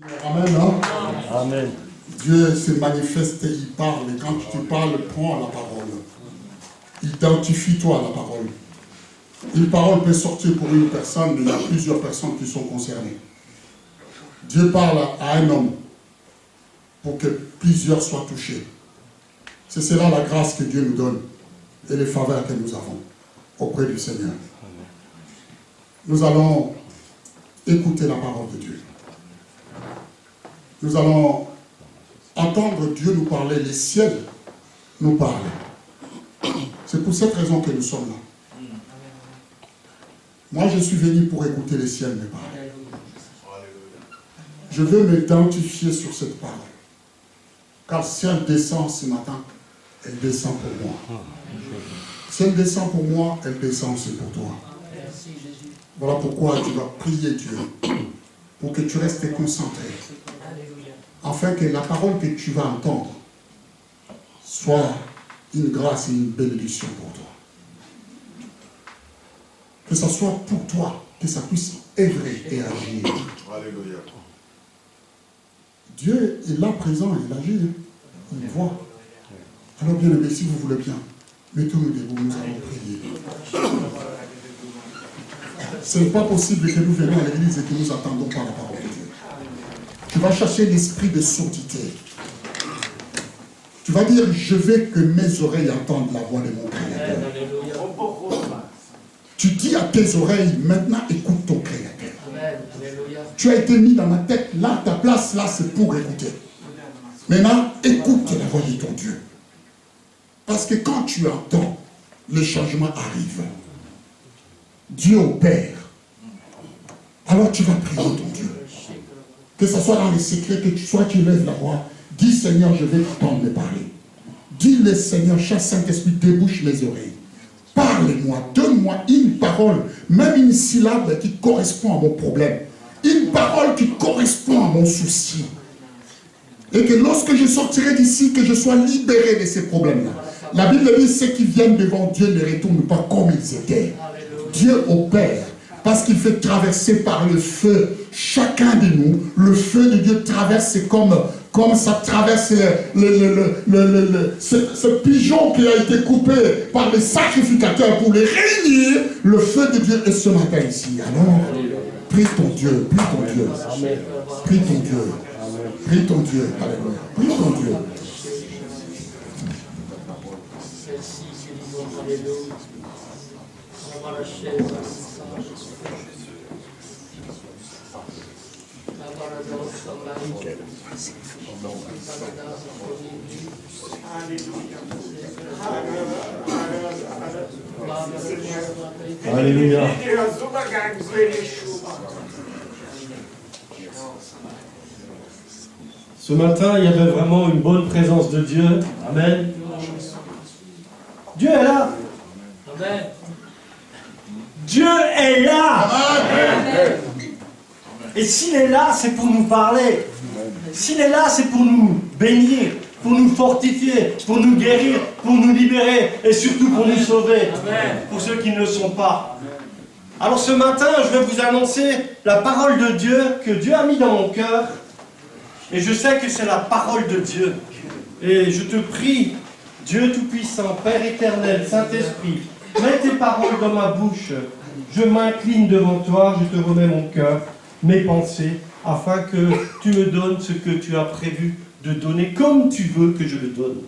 Amen, hein? Amen. Dieu se manifeste et il parle. Et quand tu parles, prends la parole. Identifie-toi à la parole. Une parole peut sortir pour une personne, mais il y a plusieurs personnes qui sont concernées. Dieu parle à un homme pour que plusieurs soient touchés. C'est cela la grâce que Dieu nous donne et les faveurs que nous avons auprès du Seigneur. Nous allons écouter la parole de Dieu. Nous allons entendre Dieu nous parler, les ciels nous parler. C'est pour cette raison que nous sommes là. Moi, je suis venu pour écouter les ciels me parler. Je veux m'identifier sur cette parole. Car si elle descend ce matin, elle descend pour moi. Si elle descend pour moi, elle descend aussi pour toi. Voilà pourquoi tu vas prier Dieu, pour que tu restes concentré, afin que la parole que tu vas entendre soit une grâce et une bénédiction pour toi. Que ce soit pour toi, que ça puisse œuvrer et agir. Alléluia. Dieu est là présent, il agit, il voit. Alors bien aimé, si vous voulez bien, mettons-nous debout, nous allons prier. Ce n'est pas possible que nous venions à l'église et que nous attendons pas la parole de Dieu. Tu vas chercher l'esprit de surdité. Tu vas dire, je veux que mes oreilles entendent la voix de mon Créateur. Tu dis à tes oreilles, maintenant écoute ton Créateur. Tu as été mis dans ma tête, là, ta place, là, c'est pour écouter. Maintenant, écoute la voix de ton Dieu. Parce que quand tu entends, le changement arrive. Dieu opère. Alors tu vas prier ton Dieu. Que ce soit dans les secrets, que tu lèves la voix. Dis Seigneur, je vais t'entendre me parler. Dis-le Seigneur, cher Saint-Esprit, débouche mes oreilles. Parle-moi, donne-moi une parole, même une syllabe qui correspond à mon problème. Une parole qui correspond à mon souci. Et que lorsque je sortirai d'ici, que je sois libéré de ces problèmes-là. La Bible dit, ceux qui viennent devant Dieu ne retournent pas comme ils étaient. Dieu opère, parce qu'il fait traverser par le feu chacun de nous. Le feu de Dieu traverse, c'est comme ça traverse ce pigeon qui a été coupé par les sacrificateurs pour les réunir. Le feu de Dieu est ce matin ici. Alors, prie ton Dieu, prie ton Dieu, prie ton Dieu, prie ton Dieu, alléluia, prie ton Dieu. Alléluia. Ce matin, il y avait vraiment une bonne présence de Dieu. Amen. Dieu est là. Amen. Dieu est là. Amen. Et s'il est là, c'est pour nous parler. S'il est là, c'est pour nous bénir, pour nous fortifier, pour nous guérir, pour nous libérer et surtout pour nous sauver. Amen. Pour ceux qui ne le sont pas. Alors ce matin, je vais vous annoncer la parole de Dieu que Dieu a mis dans mon cœur. Et je sais que c'est la parole de Dieu. Et je te prie, Dieu Tout-Puissant, Père éternel, Saint-Esprit, mets tes paroles dans ma bouche. Je m'incline devant toi, je te remets mon cœur, mes pensées, afin que tu me donnes ce que tu as prévu de donner, comme tu veux que je le donne.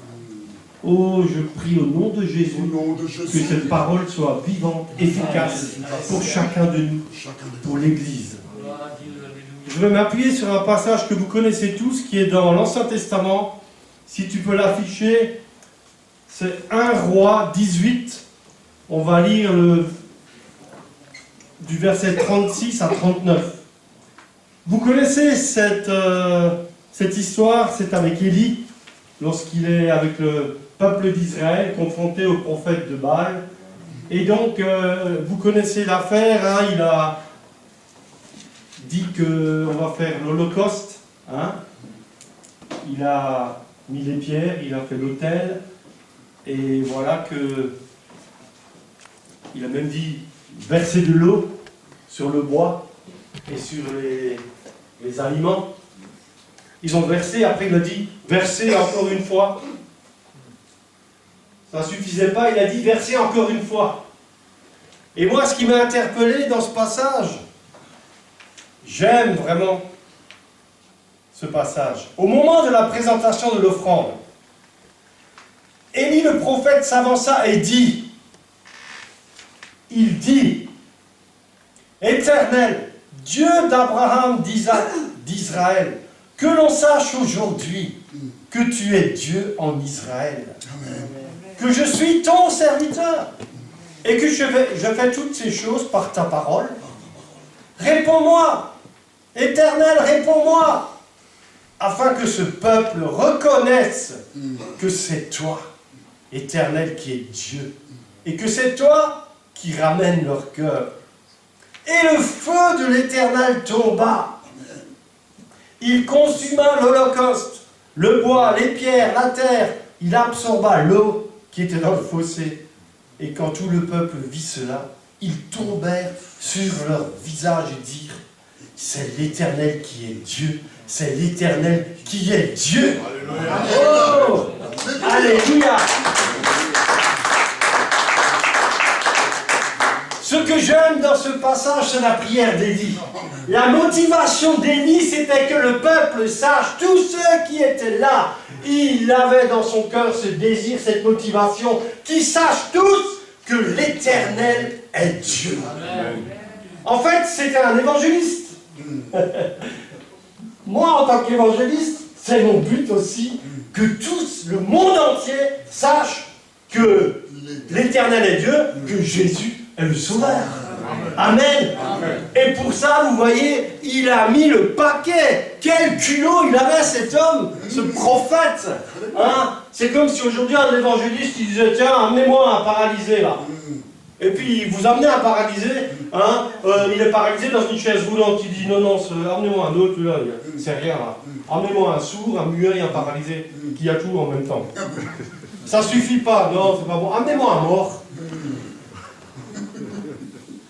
Oh, je prie au nom de Jésus, que cette parole soit vivante, efficace pour chacun de nous, pour l'Église. Je vais m'appuyer sur un passage que vous connaissez tous, qui est dans l'Ancien Testament. Si tu peux l'afficher, c'est 1 Roi 18. On va lire du verset 36 à 39. Vous connaissez cette histoire, c'est avec Élie, lorsqu'il est avec le peuple d'Israël, confronté au prophète de Baal. Et donc, vous connaissez l'affaire, hein, il a dit qu'on va faire l'Holocauste. Hein. Il a mis les pierres, il a fait l'autel, et voilà que il a même dit verser de l'eau sur le bois et sur les aliments. Ils ont versé, après il a dit, versez encore une fois. Ça ne suffisait pas, il a dit, versez encore une fois. Et moi, ce qui m'a interpellé dans ce passage, j'aime vraiment ce passage. Au moment de la présentation de l'offrande, Élie le prophète s'avança et dit, il dit, Éternel, Dieu d'Abraham, d'Isaac, d'Israël, que l'on sache aujourd'hui que tu es Dieu en Israël, que je suis ton serviteur et que je fais toutes ces choses par ta parole. Réponds-moi, Éternel, réponds-moi, afin que ce peuple reconnaisse que c'est toi, Éternel, qui est Dieu, et que c'est toi qui ramène leur cœur. Et le feu de l'Éternel tomba. Il consuma l'holocauste, le bois, les pierres, la terre. Il absorba l'eau qui était dans le fossé. Et quand tout le peuple vit cela, ils tombèrent sur leur visage et dirent, c'est l'Éternel qui est Dieu. C'est l'Éternel qui est Dieu. Alléluia. Oh, alléluia. Ce que j'aime dans ce passage, c'est la prière d'Élie. La motivation d'Élie, c'était que le peuple sache, tous ceux qui étaient là, il avait dans son cœur ce désir, cette motivation, qu'ils sachent tous que l'Éternel est Dieu. Amen. En fait, c'était un évangéliste. Moi, en tant qu'évangéliste, c'est mon but aussi que tous, le monde entier, sache que l'Éternel est Dieu, que Jésus est le Sauveur. Amen. Amen. Et pour ça, vous voyez, il a mis le paquet. Quel culot il avait, cet homme, ce prophète. Hein? C'est comme si aujourd'hui un évangéliste il disait, tiens, amenez-moi un paralysé là. Et puis vous amenez un paralysé, hein, il est paralysé dans une chaise roulante, il dit, non, amenez-moi un autre, là, c'est rien là. Amenez-moi un sourd, un muet et un paralysé, qui a tout en même temps. Ça suffit pas, non, c'est pas bon. Amenez-moi un mort.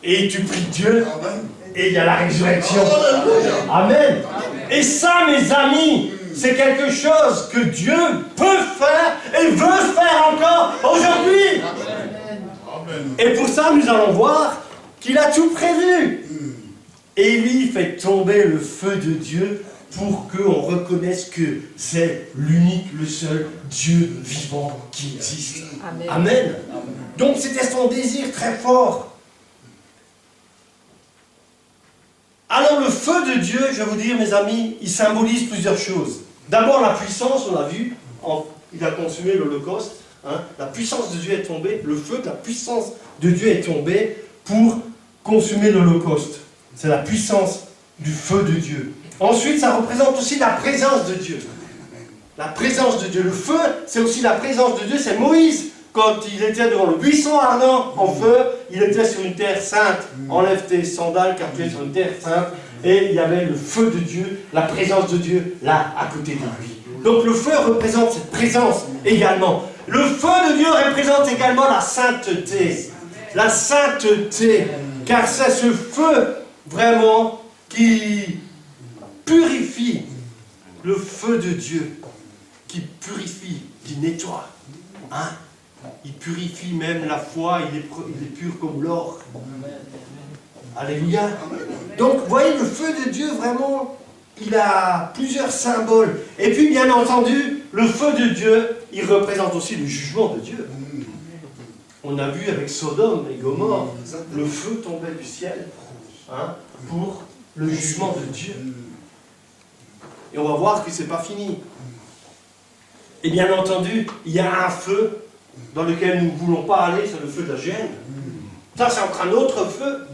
Et tu pries Dieu, et il y a la résurrection. Amen. Et ça, mes amis, c'est quelque chose que Dieu peut faire et veut faire encore aujourd'hui. Et pour ça, nous allons voir qu'il a tout prévu. Élie fait tomber le feu de Dieu pour qu'on reconnaisse que c'est l'unique, le seul Dieu vivant qui existe. Amen. Amen. Donc c'était son désir très fort. Alors le feu de Dieu, je vais vous dire mes amis, il symbolise plusieurs choses. D'abord la puissance, on l'a vu, il a consumé l'Holocauste. Hein, la puissance de Dieu est tombée, le feu de la puissance de Dieu est tombé pour consumer l'Holocauste. C'est la puissance du feu de Dieu. Ensuite, ça représente aussi la présence de Dieu. La présence de Dieu. Le feu, c'est aussi la présence de Dieu. C'est Moïse, quand il était devant le buisson ardent en feu, il était sur une terre sainte. Enlève tes sandales car tu es sur une terre sainte. Et il y avait le feu de Dieu, la présence de Dieu, là, à côté de lui. Donc le feu représente cette présence également. Le feu de Dieu représente également la sainteté. La sainteté. Car c'est ce feu, vraiment, qui purifie. Le feu de Dieu, qui purifie, qui nettoie. Hein? Il purifie même la foi, il est pur comme l'or. Alléluia. Donc, vous voyez, le feu de Dieu, vraiment, il a plusieurs symboles. Et puis, bien entendu, le feu de Dieu, il représente aussi le jugement de Dieu. On a vu avec Sodome et Gomorrhe, le feu tombait du ciel, hein, pour le jugement de Dieu. Et on va voir que ce n'est pas fini. Et bien entendu, il y a un feu dans lequel nous ne voulons pas aller, c'est le feu de la géhenne. Ça, c'est encore un autre feu.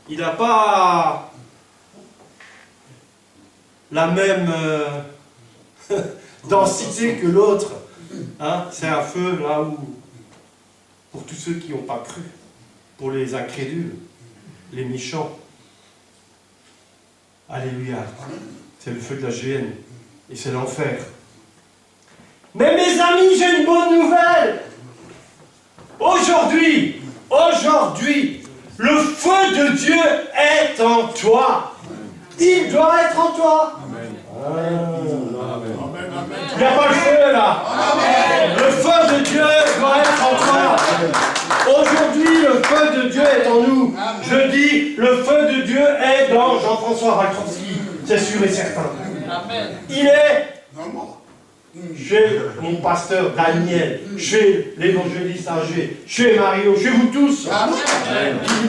Il n'a pas la même densité que l'autre. Hein? C'est un feu là où, pour tous ceux qui n'ont pas cru, pour les incrédules, les méchants. Alléluia. C'est le feu de la géhenne. Et c'est l'enfer. Mais mes amis, j'ai une bonne nouvelle. Aujourd'hui, le feu de Dieu est en toi. Il doit être en toi. Amen. Il n'y a pas le feu là. Le feu de Dieu doit être en toi. Aujourd'hui, le feu de Dieu est en nous. Je dis, le feu de Dieu est dans Jean-François Rakowski. C'est sûr et certain. Il est chez mon pasteur Daniel, chez l'évangéliste Agé, chez Mario, chez vous tous.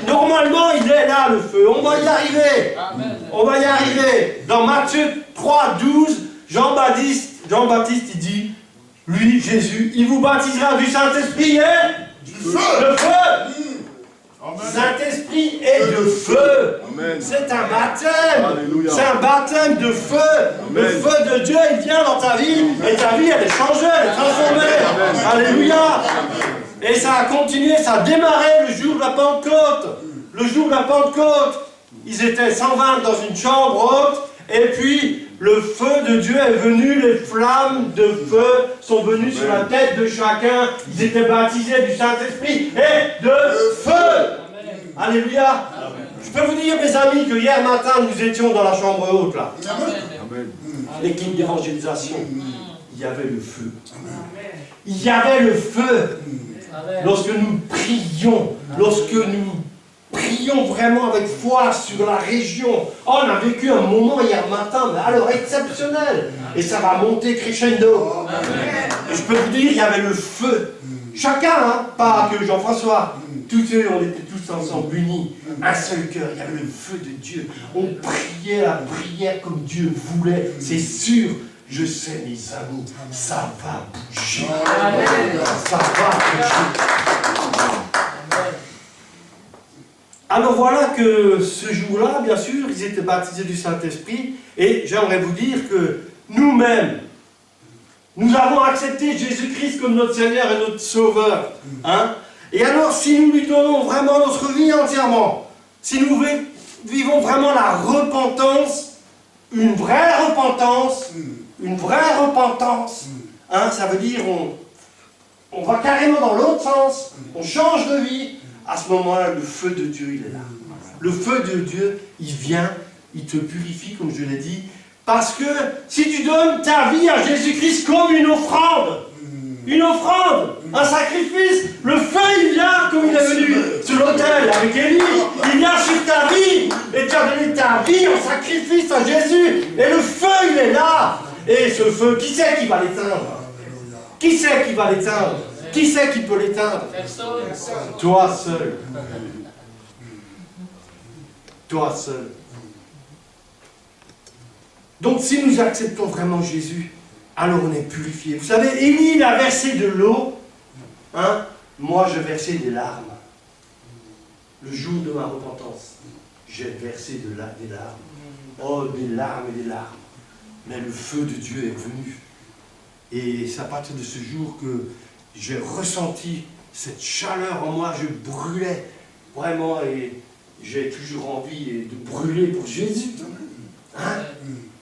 Normalement, il est là, le feu. On va y arriver. On va y arriver. Dans Matthieu 3, 12, Jean-Baptiste, il dit, lui, Jésus, il vous baptisera du Saint-Esprit et du feu. Le feu. Saint-Esprit et de feu. C'est un baptême. C'est un baptême de feu. Amen. Le feu de Dieu, il vient dans ta vie. Et ta vie, elle est changée, elle est transformée. Amen. Alléluia. Et ça a continué, ça a démarré le jour de la Pentecôte. Le jour de la Pentecôte, ils étaient 120 dans une chambre haute. Et puis, le feu de Dieu est venu, les flammes de feu sont venues sur la tête de chacun. Ils étaient baptisés du Saint-Esprit et de feu. Alléluia. Je peux vous dire, mes amis, que hier matin, nous étions dans la chambre haute, là. L'équipe d'évangélisation. Il y avait le feu. Il y avait le feu. Lorsque nous prions, prions vraiment avec foi sur la région. Oh, on a vécu un moment hier matin, mais alors exceptionnel. Et ça va monter crescendo. Et je peux vous dire, il y avait le feu. Chacun, hein, pas que Jean-François. Tous eux, on était tous ensemble, unis. Un seul cœur, il y avait le feu de Dieu. On priait la prière comme Dieu voulait. C'est sûr, je sais, mes amis, ça va bouger. Ça va bouger. Alors voilà que ce jour-là, bien sûr, ils étaient baptisés du Saint-Esprit. Et j'aimerais vous dire que nous-mêmes, nous avons accepté Jésus-Christ comme notre Seigneur et notre Sauveur. Hein? Et alors, si nous lui donnons vraiment notre vie entièrement, si nous vivons vraiment la repentance, une vraie repentance, hein, ça veut dire on va carrément dans l'autre sens, on change de vie. À ce moment-là, le feu de Dieu, il est là. Le feu de Dieu, il vient, il te purifie, comme je l'ai dit. Parce que si tu donnes ta vie à Jésus-Christ comme une offrande, un sacrifice, le feu, il vient comme il est venu sur l'autel avec Élie. Il vient sur ta vie, et tu as donné ta vie en sacrifice à Jésus. Et le feu, il est là. Et ce feu, qui c'est qui va l'éteindre? Qui c'est qui va l'éteindre? Qui c'est qui peut l'éteindre? Toi seul. Toi seul. Donc si nous acceptons vraiment Jésus, alors on est purifié. Vous savez, Élie, il a versé de l'eau. Hein? Moi, je versais des larmes. Le jour de ma repentance, j'ai versé des larmes. Oh, des larmes et des larmes. Mais le feu de Dieu est venu. Et c'est à partir de ce jour que j'ai ressenti cette chaleur en moi, je brûlais vraiment et j'ai toujours envie de brûler pour Jésus. Hein?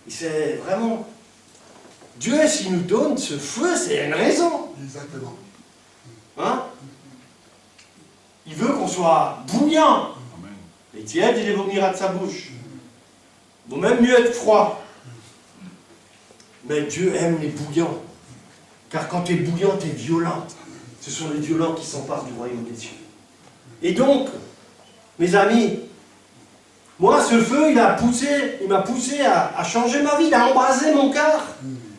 C'est vraiment... Dieu, s'il nous donne ce feu, c'est une raison. Exactement. Hein? Il veut qu'on soit bouillant. Les tièdes, il les vomira de sa bouche. Il vaut même mieux être froid. Mais Dieu aime les bouillants. Car quand tu es bouillant, tu es violent. Ce sont les violents qui s'emparent du royaume des cieux. Et donc, mes amis, moi, ce feu, il m'a poussé à changer ma vie, il a embrasé mon cœur.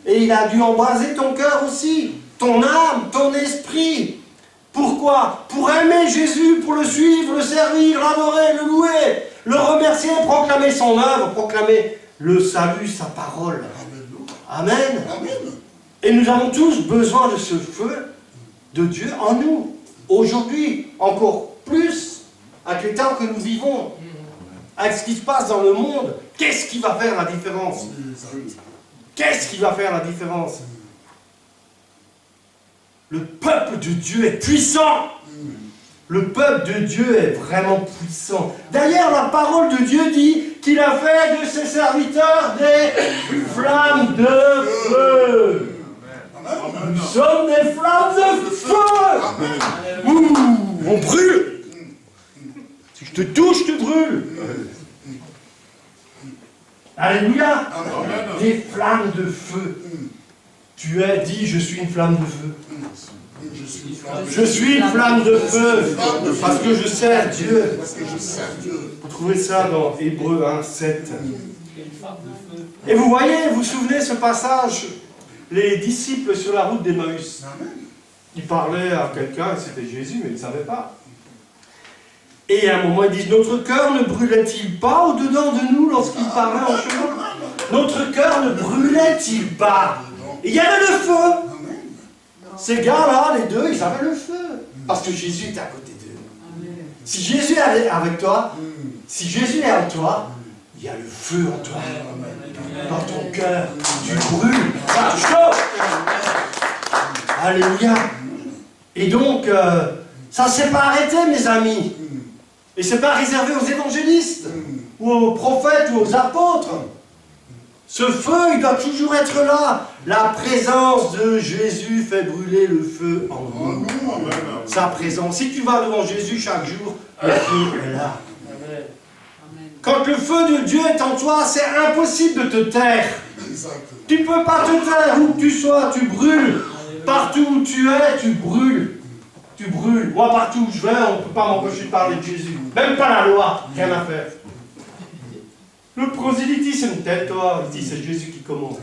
Et il a dû embraser ton cœur aussi, ton âme, ton esprit. Pourquoi? Pour aimer Jésus, pour le suivre, le servir, l'adorer, le louer, le remercier, proclamer son œuvre, proclamer le salut, sa parole. Amen. Amen. Et nous avons tous besoin de ce feu de Dieu en nous. Aujourd'hui, encore plus, avec les temps que nous vivons, avec ce qui se passe dans le monde, qu'est-ce qui va faire la différence? Qu'est-ce qui va faire la différence? Le peuple de Dieu est puissant. Le peuple de Dieu est vraiment puissant. D'ailleurs, la parole de Dieu dit qu'il a fait de ses serviteurs des flammes de feu. Nous sommes des flammes de feu. Ouh, on brûle. Si je te touche, je te brûle. Alléluia. Des flammes de feu. Tu es dit, je suis une flamme de feu. Je suis une flamme de feu parce que je sers Dieu. Vous trouvez ça dans Hébreux 1, 7. Et vous voyez, vous vous souvenez ce passage, les disciples sur la route d'Emmaüs. Ils parlaient à quelqu'un, c'était Jésus, mais ils ne savaient pas. Et à un moment, ils disent, notre cœur ne brûlait-il pas au-dedans de nous lorsqu'il parlait en chemin? Notre cœur ne brûlait-il pas? Et il y avait le feu. Ces gars-là, les deux, ils avaient le feu. Parce que Jésus était à côté d'eux. Si Jésus est avec toi, si Jésus est en toi, il y a le feu en toi. Dans ton cœur, tu brûles. Ça te chauffe. Alléluia. Et donc, ça ne s'est pas arrêté, mes amis. Et ce n'est pas réservé aux évangélistes, ou aux prophètes, ou aux apôtres. Ce feu, il doit toujours être là. La présence de Jésus fait brûler le feu en nous. Sa présence. Si tu vas devant Jésus chaque jour, le feu est là. Quand le feu de Dieu est en toi, c'est impossible de te taire. Tu ne peux pas te taire. Où que tu sois, tu brûles. Partout où tu es, tu brûles. Tu brûles. Moi, partout où je vais, on ne peut pas m'empêcher de parler de Jésus. Même pas la loi. Rien à faire. Le prosélytisme, tais-toi. Il dit, c'est Jésus qui commande.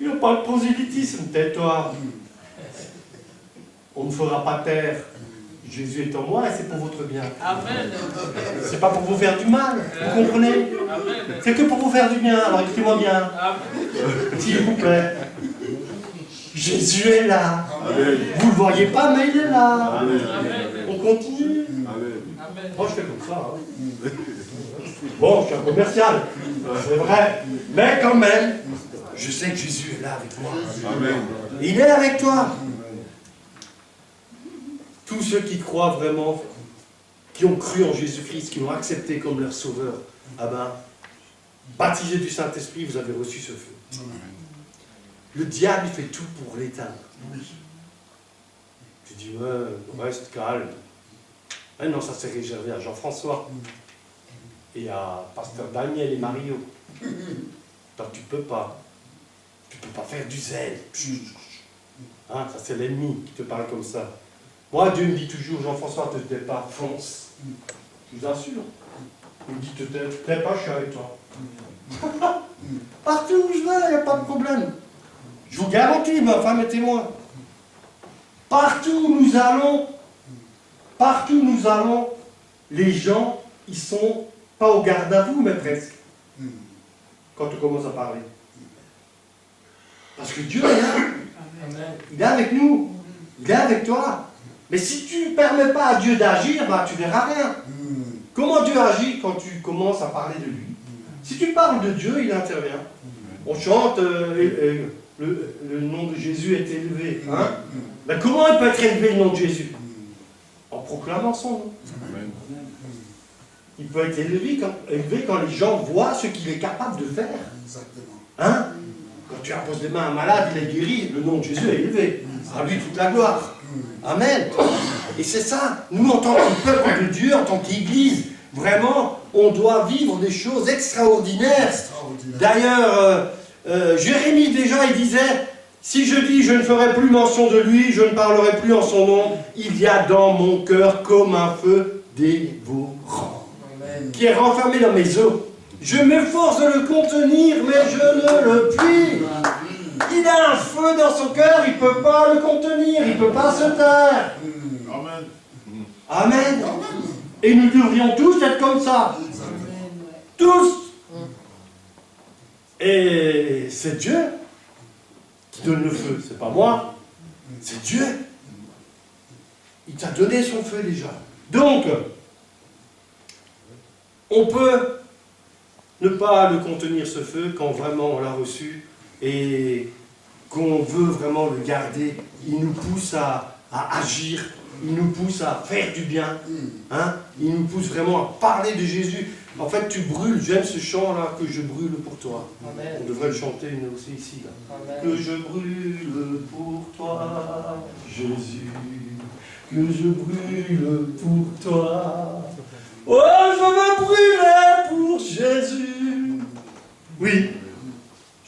Il n'y a pas de prosélytisme, tais-toi. On ne fera pas taire. Jésus est en moi et c'est pour votre bien. C'est pas pour vous faire du mal. Vous comprenez? C'est que pour vous faire du bien. Alors écoutez-moi bien. S'il vous plaît. Jésus est là. Vous ne le voyez pas, mais il est là. On continue. Moi, je fais comme ça. Hein. Bon, je suis un commercial. C'est vrai. Mais quand même, je sais que Jésus est là avec moi. Il est avec toi. Tous ceux qui croient vraiment, qui ont cru en Jésus-Christ, qui l'ont accepté comme leur sauveur, ah ben, baptisés du Saint-Esprit, vous avez reçu ce feu. Le diable, il fait tout pour l'éteindre. Tu dis, ouais, reste calme. Mais non, ça c'est réservé à Jean-François et à Pasteur Daniel et Mario. Donc tu peux pas. Tu peux pas faire du zèle. Hein, ça c'est l'ennemi qui te parle comme ça. Moi, Dieu me dit toujours, Jean-François, ne te tais pas, fonce. Je vous assure. Il me dit, te tais pas, je suis avec toi. Partout où je vais, il n'y a pas de problème. Je vous garantis, ma femme est témoin. Partout où nous allons, les gens, ils sont pas au garde à vous, mais presque. Quand on commence à parler. Parce que Dieu est là. Il est avec nous. Il est avec toi. Mais si tu ne permets pas à Dieu d'agir, bah, tu ne verras rien. Comment Dieu agit quand tu commences à parler de lui? Si tu parles de Dieu, il intervient. On chante le nom de Jésus est élevé. Hein? Mais comment il peut être élevé le nom de Jésus? En proclamant son nom. Il peut être élevé quand les gens voient ce qu'il est capable de faire. Hein? Quand tu imposes les mains à un malade, il est guéri, le nom de Jésus est élevé. À lui toute la gloire. Amen. Et c'est ça. Nous, en tant que peuple de Dieu, en tant qu'Église, vraiment, on doit vivre des choses extraordinaires. D'ailleurs, Jérémie, déjà, il disait, si je dis je ne ferai plus mention de lui, je ne parlerai plus en son nom, il y a dans mon cœur comme un feu dévorant, qui est renfermé dans mes os. Je m'efforce de le contenir, mais je ne le puis. Il a un feu dans son cœur, il ne peut pas le contenir, il ne peut pas se taire. Amen. Amen. Et nous devrions tous être comme ça. Tous. Et c'est Dieu qui donne le feu, c'est pas moi. C'est Dieu. Il t'a donné son feu déjà. Donc, on peut ne pas le contenir ce feu quand vraiment on l'a reçu et qu'on veut vraiment le garder. Il nous pousse à agir, il nous pousse à faire du bien, hein? Il nous pousse vraiment à parler de Jésus. En fait, tu brûles, j'aime ce chant-là, que je brûle pour toi. Amen. On devrait le chanter nous aussi ici. Là. Que je brûle pour toi, Jésus, que je brûle pour toi. Oh, je veux brûler pour Jésus.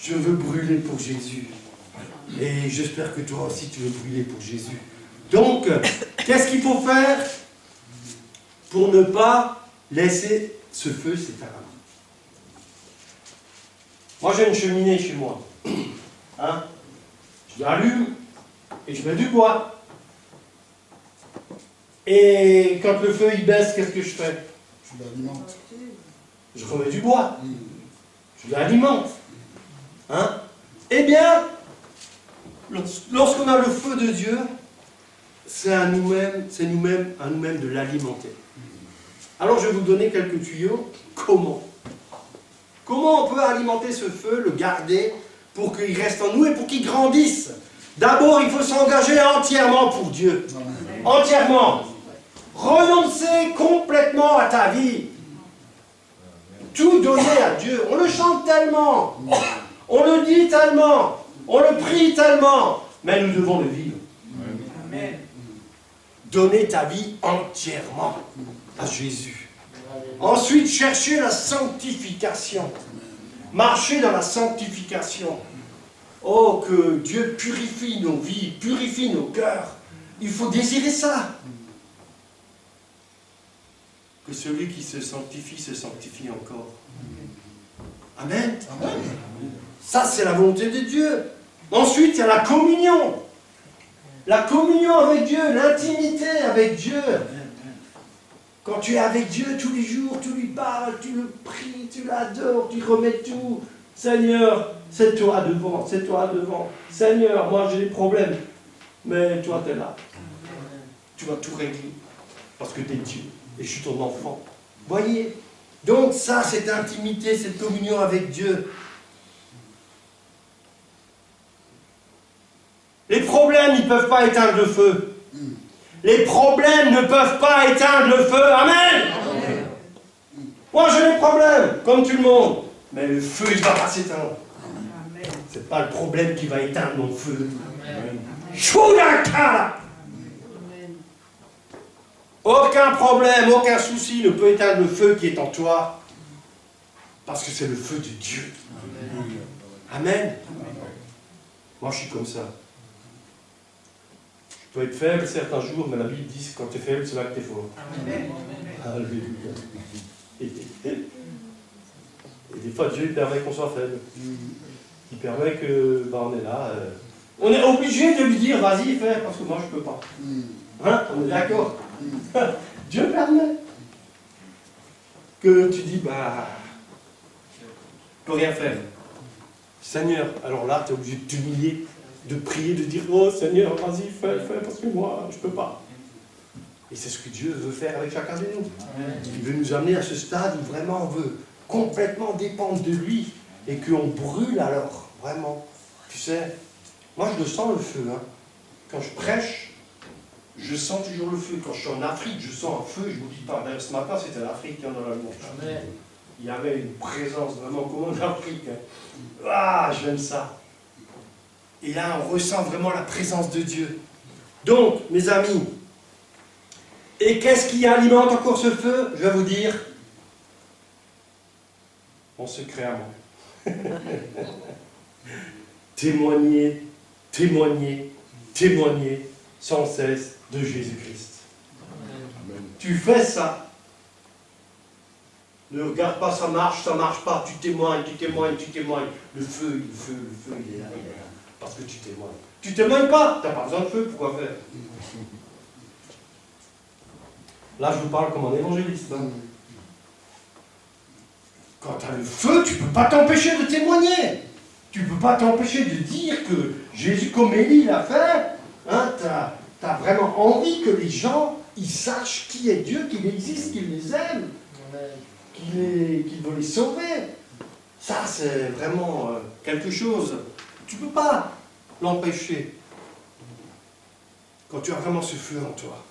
Je veux brûler pour Jésus. Et j'espère que toi aussi tu veux brûler pour Jésus. Donc, qu'est-ce qu'il faut faire pour ne pas laisser ce feu s'éteindre? Moi j'ai une cheminée chez moi. Hein? Je l'allume et je mets du bois. Et quand le feu il baisse, qu'est-ce que je fais? Je l'alimente. Je remets du bois. Je l'alimente. Hein? Eh bien, lorsqu'on a le feu de Dieu, c'est à nous-mêmes de l'alimenter. Alors je vais vous donner quelques tuyaux. Comment? Comment on peut alimenter ce feu, le garder, pour qu'il reste en nous et pour qu'il grandisse? D'abord, il faut s'engager entièrement pour Dieu. Entièrement. Renoncer complètement à ta vie. Tout donner à Dieu. On le chante tellement. On le dit tellement. On le prie tellement. Mais nous devons le vivre. Amen. Donner ta vie entièrement à Jésus. Ensuite, chercher la sanctification. Marcher dans la sanctification. Oh, que Dieu purifie nos vies, purifie nos cœurs. Il faut désirer ça. Que celui qui se sanctifie encore. Amen. Amen. Ça, c'est la volonté de Dieu. Ensuite, il y a la communion. La communion avec Dieu, l'intimité avec Dieu. Quand tu es avec Dieu tous les jours, tu lui parles, tu le pries, tu l'adores, tu remets tout. Seigneur, c'est toi devant, c'est toi devant. Seigneur, moi j'ai des problèmes, mais toi tu es là. Tu vas tout régler, parce que tu es Dieu, et je suis ton enfant. Voyez? Donc ça, cette intimité, cette communion avec Dieu. Les problèmes, ils ne peuvent pas éteindre le feu. Les problèmes ne peuvent pas éteindre le feu. Amen. Moi, j'ai des problèmes, comme tout le monde. Mais le feu, il ne va pas s'éteindre. Ce n'est pas le problème qui va éteindre mon feu. Choudaka. Aucun problème, aucun souci ne peut éteindre le feu qui est en toi. Parce que c'est le feu de Dieu. Amen. Moi, je suis comme ça. Tu peux être faible certains jours, mais la Bible dit que quand tu es faible, c'est là que tu es fort. Alléluia. Et des fois, Dieu il permet qu'on soit faible. Il permet que, on est là. On est obligé de lui dire, vas-y, fais, parce que moi, je ne peux pas. Hein? On est d'accord? Dieu permet que tu dis, je ne peux rien faire. Seigneur, alors là, tu es obligé de t'humilier, de prier, de dire, oh Seigneur, vas-y, fais, parce que moi, je ne peux pas. Et c'est ce que Dieu veut faire avec chacun de nous. Il veut nous amener à ce stade où vraiment on veut complètement dépendre de lui et qu'on brûle alors, vraiment. Tu sais, moi je le sens le feu. Hein. Quand je prêche, je sens toujours le feu. Quand je suis en Afrique, je sens un feu, je ne vous dis pas. D'ailleurs, ce matin, c'était l'Afrique dans la louange. Il y avait une présence vraiment comme en Afrique. Hein. Ah, j'aime ça. Et là, on ressent vraiment la présence de Dieu. Donc, mes amis, et qu'est-ce qui alimente encore ce feu? Je vais vous dire, mon secret à moi. Témoigner, témoigner, témoigner sans cesse de Jésus-Christ. Tu fais ça. Ne regarde pas, ça marche pas. Tu témoignes, tu témoignes, tu témoignes. Le feu, il est là, parce que tu témoignes. Tu témoignes pas, tu n'as pas besoin de feu, pourquoi faire? Là, je vous parle comme un évangéliste. Hein. Quand tu as le feu, tu ne peux pas t'empêcher de témoigner. Tu ne peux pas t'empêcher de dire que Jésus, comme Élie l'a fait, hein, tu as vraiment envie que les gens ils sachent qui est Dieu, qu'il existe, qu'il les aime, qu'il veut les sauver. Ça, c'est vraiment quelque chose. Tu ne peux pas l'empêcher. Quand tu as vraiment ce feu en toi.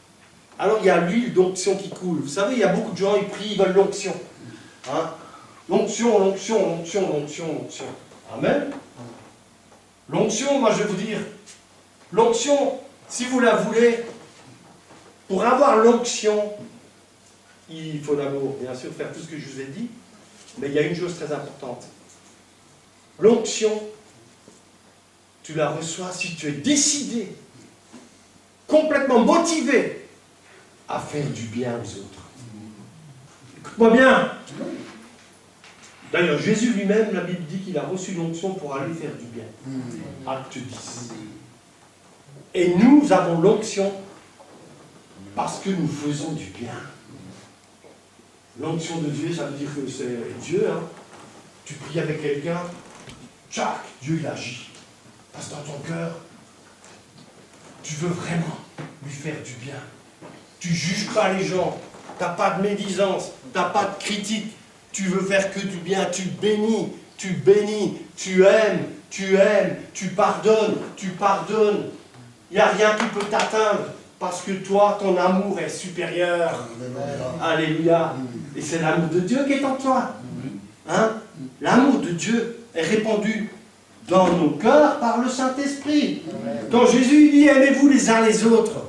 Alors il y a l'huile d'onction qui coule. Vous savez, il y a beaucoup de gens, ils prient, ils veulent l'onction. Hein? L'onction, l'onction, l'onction, l'onction, l'onction. Amen. L'onction, moi je vais vous dire, l'onction, si vous la voulez, pour avoir l'onction, il faut d'abord, bien sûr, faire tout ce que je vous ai dit, mais il y a une chose très importante. l'onction, tu la reçois si tu es décidé, complètement motivé à faire du bien aux autres. Écoute-moi bien. D'ailleurs, Jésus lui-même, la Bible dit qu'il a reçu l'onction pour aller faire du bien. Acte 10. Et nous avons l'onction parce que nous faisons du bien. L'onction de Dieu, ça veut dire que c'est Dieu. Hein. Tu pries avec quelqu'un, tchac, Dieu il agit. Parce que dans ton cœur, tu veux vraiment lui faire du bien. Tu ne juges pas les gens. Tu n'as pas de médisance. Tu n'as pas de critique. Tu veux faire que du bien. Tu bénis, tu aimes, tu pardonnes. Il n'y a rien qui peut t'atteindre. Parce que toi, ton amour est supérieur. Alléluia. Et c'est l'amour de Dieu qui est en toi. Hein? L'amour de Dieu est répandu dans nos cœurs par le Saint-Esprit. Quand Jésus dit « Aimez-vous les uns les autres »,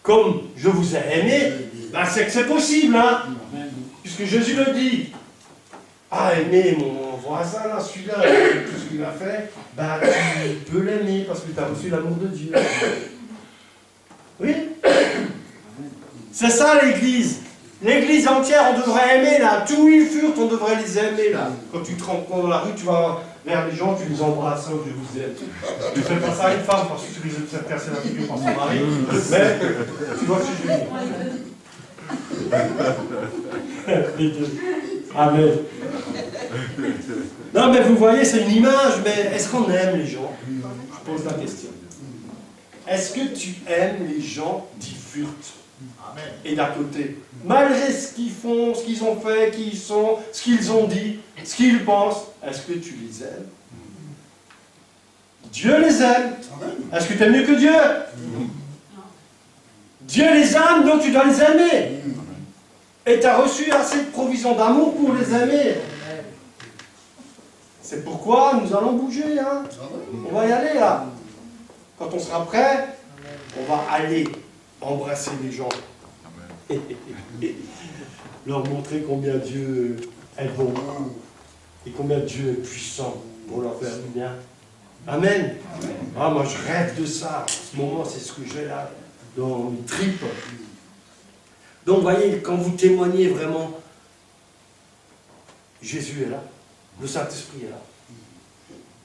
comme je vous ai aimé, ben c'est que c'est possible. Hein? Puisque Jésus le dit. Ah, aimer mon voisin, là, celui-là, tout ce qu'il m'a fait, ben tu peux l'aimer parce que tu as reçu l'amour de Dieu. Oui? C'est ça l'Église. L'Église entière, on devrait aimer là. Tous ils furent, on devrait les aimer là. Quand tu te rencontres dans la rue, tu vas vers les gens, tu les embrasses, je vous aime. Tu ne fais pas ça à une femme parce que tu risques de te faire casser la figure par son mari. Mais tu vois ce que je veux dire. Amen. Non mais vous voyez, c'est une image, mais est-ce qu'on aime les gens? Je pose la question. Est-ce que tu aimes les gens d'Ifurt et d'à côté? Malgré ce qu'ils font, ce qu'ils ont fait, qui ils sont, ce qu'ils ont dit, ce qu'ils pensent, est-ce que tu les aimes? Dieu les aime. Est-ce que tu aimes mieux que Dieu? Dieu les aime, donc tu dois les aimer. Et tu as reçu assez de provisions d'amour pour les aimer. C'est pourquoi nous allons bouger. Hein. On va y aller là. Quand on sera prêt, on va aller embrasser les gens. Leur montrer combien Dieu est bon. Et combien Dieu est puissant pour leur faire du bien. Amen. Ah, moi je rêve de ça. En ce moment, c'est ce que j'ai là dans mes tripes. Donc, vous voyez, quand vous témoignez vraiment, Jésus est là, le Saint-Esprit est là.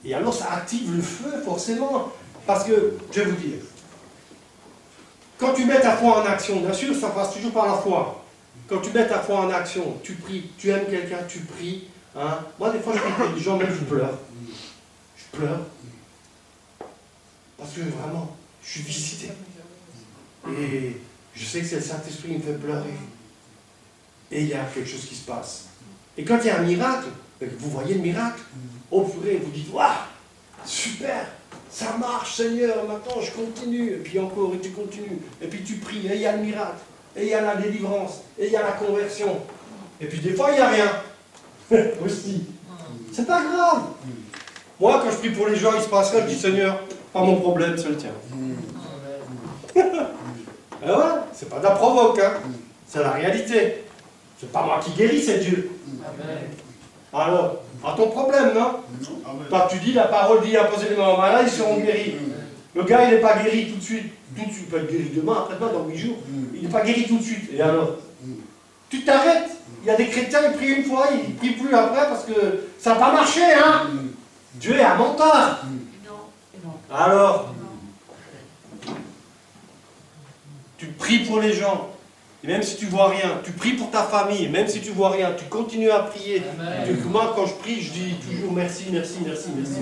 Et alors, ça active le feu, forcément. Parce que, je vais vous dire, quand tu mets ta foi en action, bien sûr, ça passe toujours par la foi. Quand tu mets ta foi en action, tu pries, tu aimes quelqu'un, tu pries. Hein. Moi, des fois, je prie pour des gens, même je pleure. Je pleure. Parce que vraiment, je suis visité. Et je sais que c'est le Saint-Esprit qui me fait pleurer. Et il y a quelque chose qui se passe. Et quand il y a un miracle, vous voyez le miracle, au purée, vous dites, waouh, super, ça marche Seigneur, maintenant je continue. Et puis encore, et tu continues. Et puis tu pries, et il y a le miracle. Et il y a la délivrance. Et il y a la conversion. Et puis des fois, il n'y a rien. Aussi. C'est pas grave. Moi, quand je prie pour les gens, il se passe rien, je dis Seigneur, pas mon problème, c'est le tien. Et ouais, c'est pas de la provoque, hein. C'est la réalité. C'est pas moi qui guéris, c'est Dieu. Alors, à ton problème, non? Quand tu dis la parole dit imposer les mains aux malades, ils seront guéris. Le gars, il n'est pas guéri tout de suite. Il peut être guéri demain, après-demain, dans 8 jours. Il n'est pas guéri tout de suite. Et alors? Tu t'arrêtes. Il y a des chrétiens, ils prient une fois, ils ne prient plus après parce que ça n'a pas marché, hein? Dieu est un menteur. Alors? Tu pries pour les gens, et même si tu ne vois rien, tu pries pour ta famille, même si tu ne vois rien, tu continues à prier. Moi, quand je prie, je dis toujours merci, merci, merci, merci.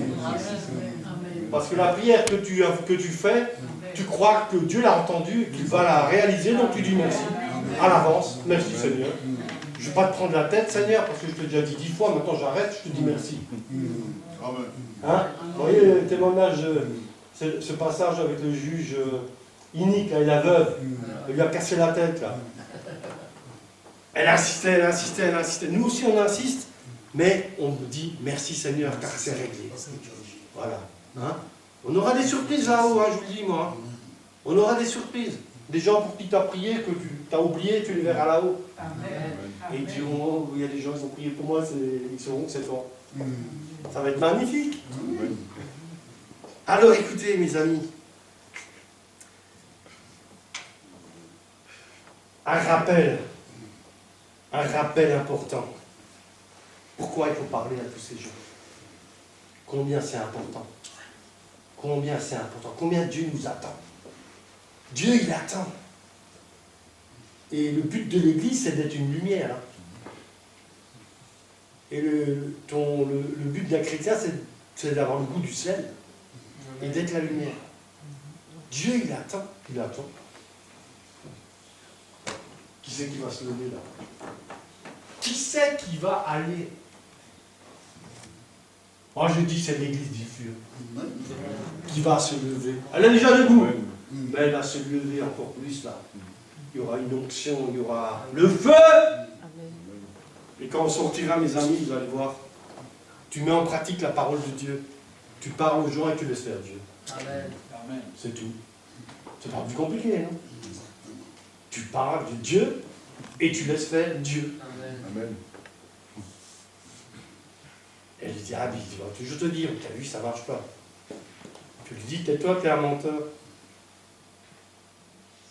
Parce que la prière que tu fais, tu crois que Dieu l'a entendue, qu'il va la réaliser, donc tu dis merci. À l'avance, merci Seigneur. Je ne vais pas te prendre la tête, Seigneur, parce que je t'ai déjà dit 10 fois, maintenant j'arrête, je te dis merci. Hein? Vous voyez le témoignage, ce passage avec le juge inique, là, et la veuve, elle lui a cassé la tête, là. Elle insistait, elle insistait, elle insistait. Nous aussi, on insiste, mais on dit merci Seigneur, car c'est réglé. Voilà. Hein? On aura des surprises là-haut, hein, je vous le dis, moi. On aura des surprises. Des gens pour qui tu as prié, que tu as oublié, tu les verras là-haut. Et ils diront, il y a des gens qui ont prié pour moi, ils sauront que c'est toi. Ça va être magnifique. Alors écoutez, mes amis, un rappel important. Pourquoi il faut parler à tous ces gens? Combien c'est important? Combien c'est important? Combien Dieu nous attend? Dieu, il attend. Et le but de l'Église, c'est d'être une lumière. Et le but d'un chrétien, c'est d'avoir le goût du sel et d'être la lumière. Dieu, il attend. Il attend. Qui c'est qui va se lever là? Qui c'est qui va aller? Moi, je dis, c'est l'Église du fur qui va se lever. Elle est déjà debout. Mais elle va se lever encore plus là. Il y aura une onction, il y aura le feu. Et quand on sortira, mes amis, vous allez voir, tu mets en pratique la parole de Dieu. Tu parles aux gens et tu laisses faire Dieu. Amen. C'est tout. C'est pas plus compliqué, non? Tu parles de Dieu et tu laisses faire Dieu. Amen. Elle dit, ah, il va toujours te dire, t'as vu, ça marche pas. Tu lui dis, tais-toi, t'es un menteur.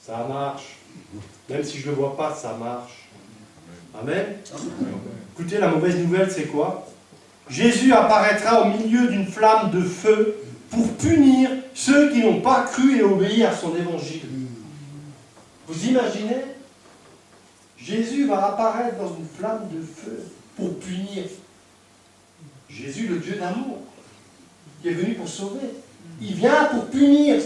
Ça marche. Même si je ne le vois pas, ça marche. Amen. Écoutez, la mauvaise nouvelle, c'est quoi? Jésus apparaîtra au milieu d'une flamme de feu pour punir ceux qui n'ont pas cru et obéi à son évangile. Vous imaginez? Jésus va apparaître dans une flamme de feu pour punir. Jésus, le Dieu d'amour, qui est venu pour sauver. Il vient pour punir.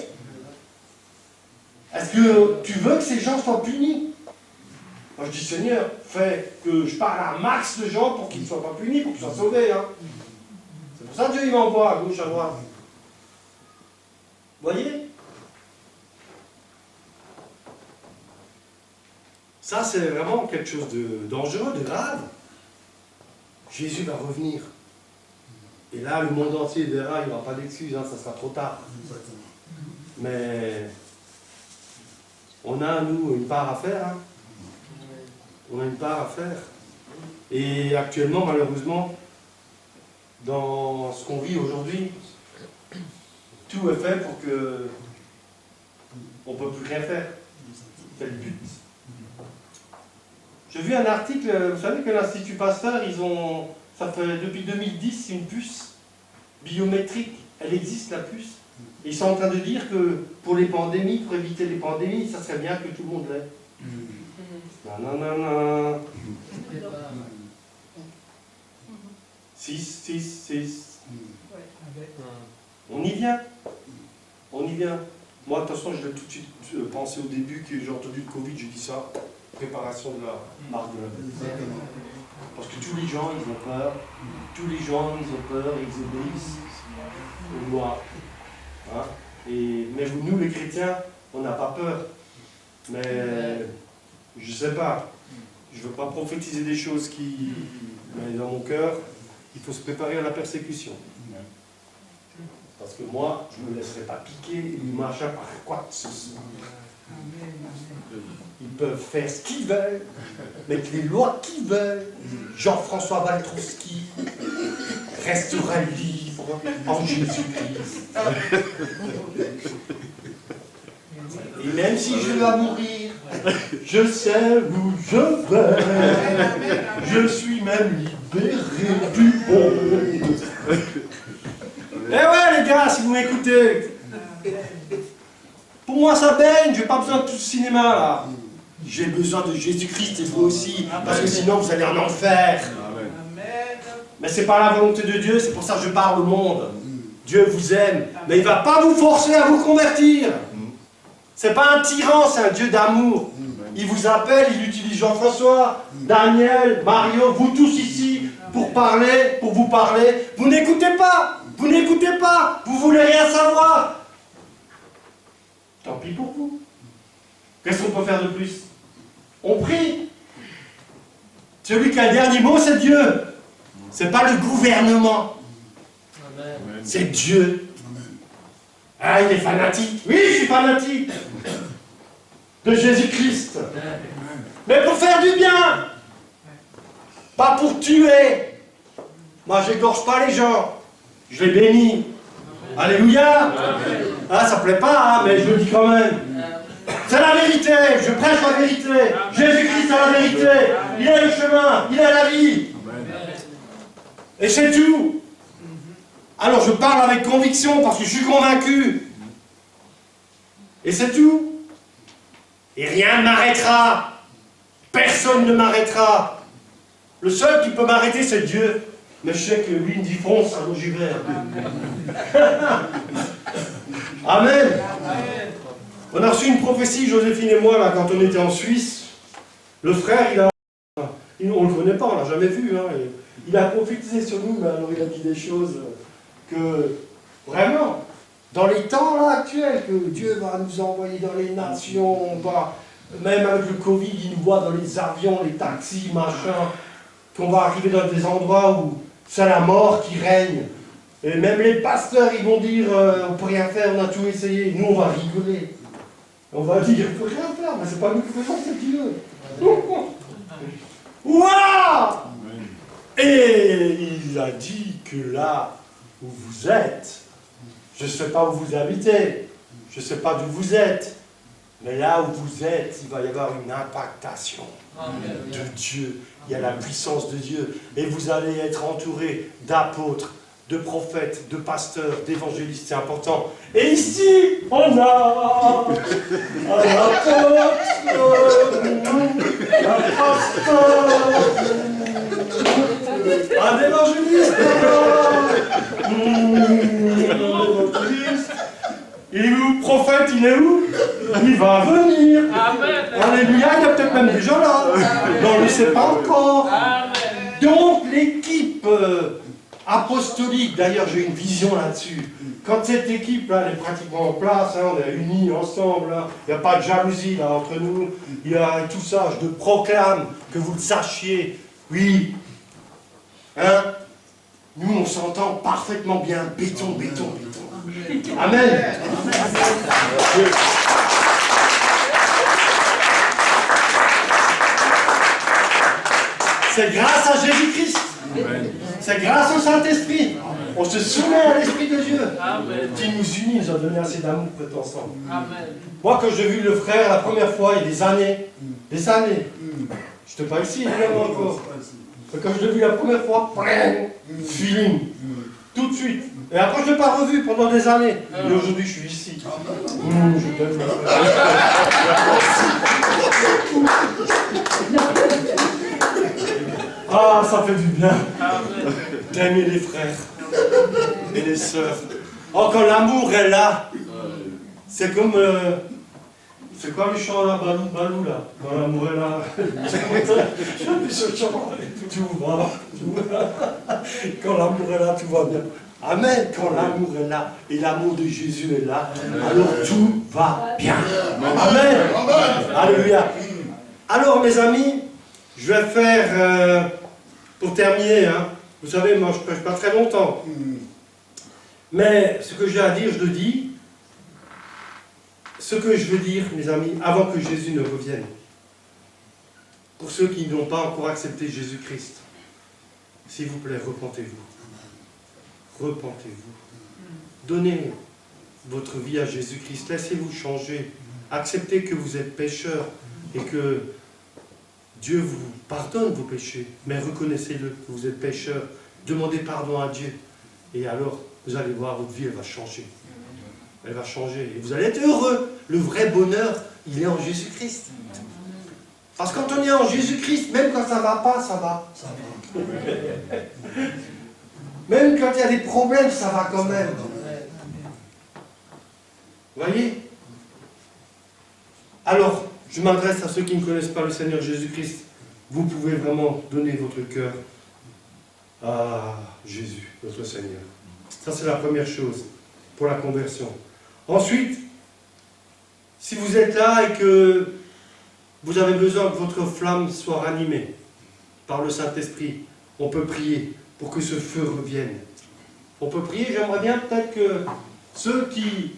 Est-ce que tu veux que ces gens soient punis? Moi je dis, Seigneur, fais que je parle à un max de gens pour qu'ils ne soient pas punis, pour qu'ils soient sauvés. Hein. C'est pour ça que Dieu il m'envoie à gauche, à droite. Vous voyez? Ça, c'est vraiment quelque chose de dangereux, de grave. Jésus va revenir. Et là, le monde entier verra, il n'y aura pas d'excuses, hein, ça sera trop tard. Mais on a, nous, une part à faire. Hein. On a une part à faire. Et actuellement, malheureusement, dans ce qu'on vit aujourd'hui, tout est fait pour que on ne peut plus rien faire. C'est le but. J'ai vu un article, vous savez que l'Institut Pasteur, ça fait depuis 2010, une puce biométrique. Elle existe, la puce. Et ils sont en train de dire que pour les pandémies, pour éviter les pandémies, ça serait bien que tout le monde l'ait. Non, non, non, non. 6. On y vient. On y vient. Moi, de toute façon, je l'ai tout de suite pensé au début que j'ai entendu le Covid, j'ai dit ça. Préparation de la marque de la bête. Parce que tous les gens, ils ont peur. Tous les gens, ils ont peur, ils obéissent aux lois. Hein? Mais nous, les chrétiens, on n'a pas peur. Mais je ne sais pas. Je ne veux pas prophétiser des choses qui... Mais dans mon cœur, il faut se préparer à la persécution. Parce que moi, je ne me laisserai pas piquer du machin par quoi que ce soit. Ils peuvent faire ce qu'ils veulent, mettre les lois qu'ils veulent. Jean-François Waltrowski restera libre en Jésus-Christ. Et même si je dois mourir, je sais où je vais. Je suis même libéré du monde. Eh ouais les gars, si vous m'écoutez, pour moi ça baigne, j'ai pas besoin de tout ce cinéma là. J'ai besoin de Jésus-Christ et vous aussi, parce que sinon vous allez en enfer. Mais c'est pas la volonté de Dieu, c'est pour ça que je parle au monde. Dieu vous aime, mais il ne va pas vous forcer à vous convertir. C'est pas un tyran, c'est un Dieu d'amour. Il vous appelle, il utilise Jean-François, Daniel, Mario, vous tous ici, pour parler, pour vous parler. Vous n'écoutez pas. Vous n'écoutez pas, vous voulez rien savoir. Tant pis pour vous. Qu'est-ce qu'on peut faire de plus? On prie. Celui qui a le dernier mot, c'est Dieu. C'est pas le gouvernement. C'est Dieu. Ah, il est fanatique. Oui, je suis fanatique. de Jésus-Christ. Mais pour faire du bien. Pas pour tuer. Moi, je n'égorge pas les gens. Je les bénis. Alléluia. Ah, ça ne plaît pas, hein, mais je le dis quand même. C'est la vérité. Je prêche la vérité. Jésus-Christ a la vérité. Il a le chemin. Il a la vie. Et c'est tout. Alors, je parle avec conviction parce que je suis convaincu. Et c'est tout. Et rien ne m'arrêtera. Personne ne m'arrêtera. Le seul qui peut m'arrêter, c'est Dieu. Mais je sais que lui, il me dit fonce, alors j'y vais. Amen. On a reçu une prophétie, Joséphine et moi, là, quand on était en Suisse. Le frère, on ne le connaît pas, on ne l'a jamais vu. Hein, il a prophétisé sur nous, mais alors il a dit des choses que, vraiment, dans les temps là, actuels, que Dieu va nous envoyer dans les nations, même avec le Covid, il nous voit dans les avions, les taxis, machin, qu'on va arriver dans des endroits où c'est la mort qui règne. Et même les pasteurs, ils vont dire, on ne peut rien faire, on a tout essayé. Nous, on va rigoler. On va dire, on ne peut rien faire, mais c'est pas nous qui faisons, c'est Dieu. Waouh! Et il a dit que là où vous êtes, je ne sais pas où vous habitez, je ne sais pas d'où vous êtes, mais là où vous êtes, il va y avoir une impactation de Dieu. Il y a la puissance de Dieu. Et vous allez être entouré d'apôtres, de prophètes, de pasteurs, d'évangélistes. C'est important. Et ici, on a un apôtre, un pasteur, un évangéliste. Il est où? Prophète, il est où? Il va venir. Amen. Alléluia, il y a peut-être même des gens là. Mais on ne le sait pas encore. Amen. Donc l'équipe apostolique, d'ailleurs j'ai une vision là-dessus. Quand cette équipe-là, elle est pratiquement en place, hein, on est unis ensemble, hein, il n'y a pas de jalousie là entre nous, il y a tout ça, je te proclame que vous le sachiez. Oui. Hein? Nous, on s'entend parfaitement bien. Béton, béton, béton. Amen. C'est grâce à Jésus-Christ. C'est grâce au Saint-Esprit. On se soumet à l'Esprit de Dieu qui nous unit, nous a donné assez d'amour pour être ensemble. Moi, quand j'ai vu le frère la première fois, il y a des années, je n'étais pas ici, évidemment encore. Mais quand je l'ai vu la première fois, feeling, tout de suite. Et après, je ne l'ai pas revu pendant des années. Et aujourd'hui, je suis ici. Je t'aime. Ah, ça fait du bien d'aimer les frères et les sœurs. Oh, quand l'amour est là, c'est comme... c'est quoi le chant là, Balou, Balou là? Quand l'amour est là. Ce chant, tout va. Quand l'amour est là, tout va bien. Amen. Quand l'amour est là et l'amour de Jésus est là, alors tout va bien. Amen. Alléluia. Alors mes amis, je vais faire, pour terminer, hein, vous savez, moi je ne prêche pas très longtemps. Mais ce que j'ai à dire, je le dis. Ce que je veux dire, mes amis, avant que Jésus ne revienne, pour ceux qui n'ont pas encore accepté Jésus-Christ, s'il vous plaît, repentez-vous. Repentez-vous. Donnez votre vie à Jésus-Christ. Laissez-vous changer. Acceptez que vous êtes pécheur et que Dieu vous pardonne vos péchés. Mais reconnaissez-le que vous êtes pécheur. Demandez pardon à Dieu. Et alors, vous allez voir, votre vie, elle va changer. Elle va changer. Et vous allez être heureux. Le vrai bonheur, il est en Jésus-Christ. Parce que quand on est en Jésus-Christ, même quand ça ne va pas, ça va. Même quand il y a des problèmes, ça va quand même. Vous voyez? Alors, je m'adresse à ceux qui ne connaissent pas le Seigneur Jésus-Christ. Vous pouvez vraiment donner votre cœur à Jésus, notre Seigneur. Ça, c'est la première chose pour la conversion. Ensuite, si vous êtes là et que vous avez besoin que votre flamme soit ranimée par le Saint-Esprit, on peut prier pour que ce feu revienne. On peut prier, j'aimerais bien peut-être que ceux qui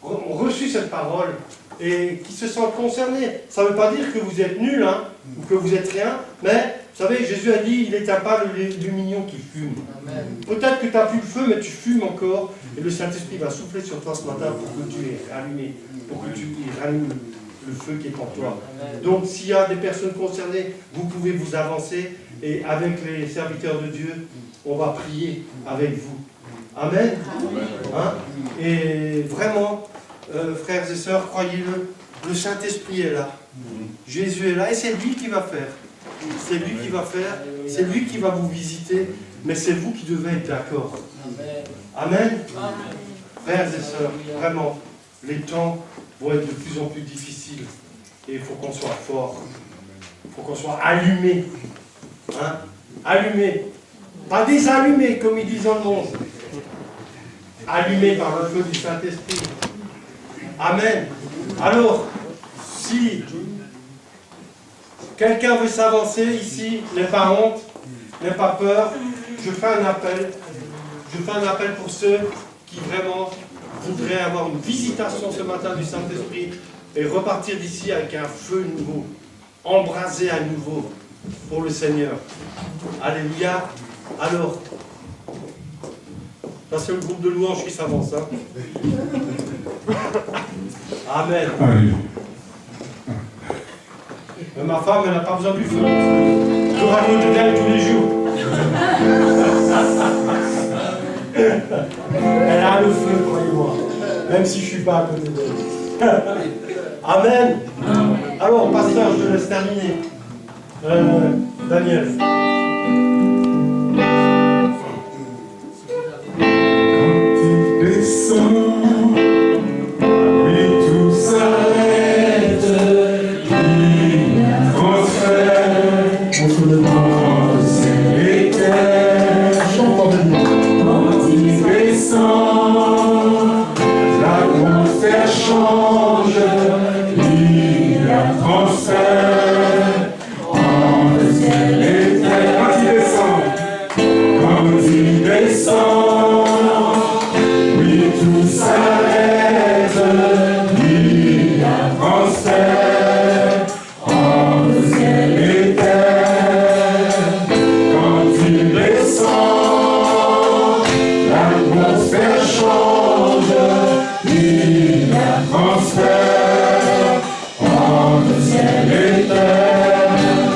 ont reçu cette parole et qui se sentent concernés. Ça ne veut pas dire que vous êtes nuls, hein, ou que vous êtes rien, mais vous savez, Jésus a dit, il n'éteint pas le mignon qui fume. Peut-être que tu n'as plus le feu, mais tu fumes encore, et le Saint-Esprit va souffler sur toi ce matin pour que tu aies rallumé, pour que tu rallumes le feu qui est en toi. Donc, s'il y a des personnes concernées, vous pouvez vous avancer, et avec les serviteurs de Dieu, on va prier avec vous. Amen. Hein? Et vraiment, frères et sœurs, croyez-le, le Saint-Esprit est là. Jésus est là, et c'est lui qui va faire. C'est lui qui va faire, c'est lui qui va vous visiter, mais c'est vous qui devez être d'accord. Amen. Frères et sœurs, vraiment, les temps vont être de plus en plus difficiles. Et il faut qu'on soit fort. Il faut qu'on soit allumé. Hein? Allumé. Pas désallumé, comme ils disent dans le monde. Allumé par le feu du Saint-Esprit. Amen. Alors, si quelqu'un veut s'avancer ici, n'aie pas honte, n'aie pas peur, je fais un appel. Je fais un appel pour ceux qui vraiment voudraient avoir une visitation ce matin du Saint-Esprit et repartir d'ici avec un feu nouveau, embrasé à nouveau pour le Seigneur. Alléluia. Alors, ça c'est le groupe de louanges qui s'avance. Hein. Amen. Mais ma femme, elle n'a pas besoin du feu. Je raconte d'elle tous les jours. Elle a le feu, croyez-moi. Même si je ne suis pas à côté d'elle. Amen. Alors, pasteur, je te laisse terminer. Daniel. Quand tu descends, oui, tout s'arrête. Il transfère, on le prend, c'est l'éternel. Quand il descend, l'atmosphère change. Il la transfère en le ciel éternel. Quand il descend, quand il descend, oui, tout s'arrête. Il la transfère en le ciel éternel. Quand il descend, l'atmosphère change. Il la transfère en le ciel éternel.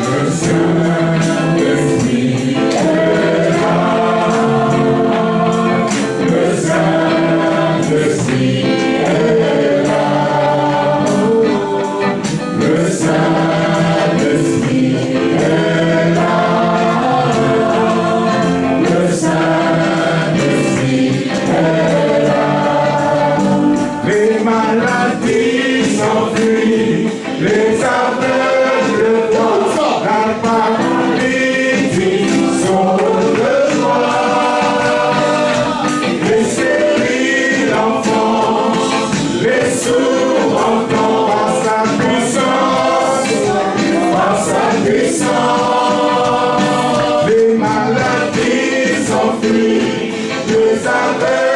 Le Saint-Esprit est là. Le Saint-Esprit est là. Le Saint-Esprit est là. Le Saint-Esprit est là. Les maladies s'enfuient, les aveugles voient, la paralysie saute de joie. Les stériles enfants, les sourds entendent par sa puissance, par sa puissance. Les maladies s'enfuient, les aveugles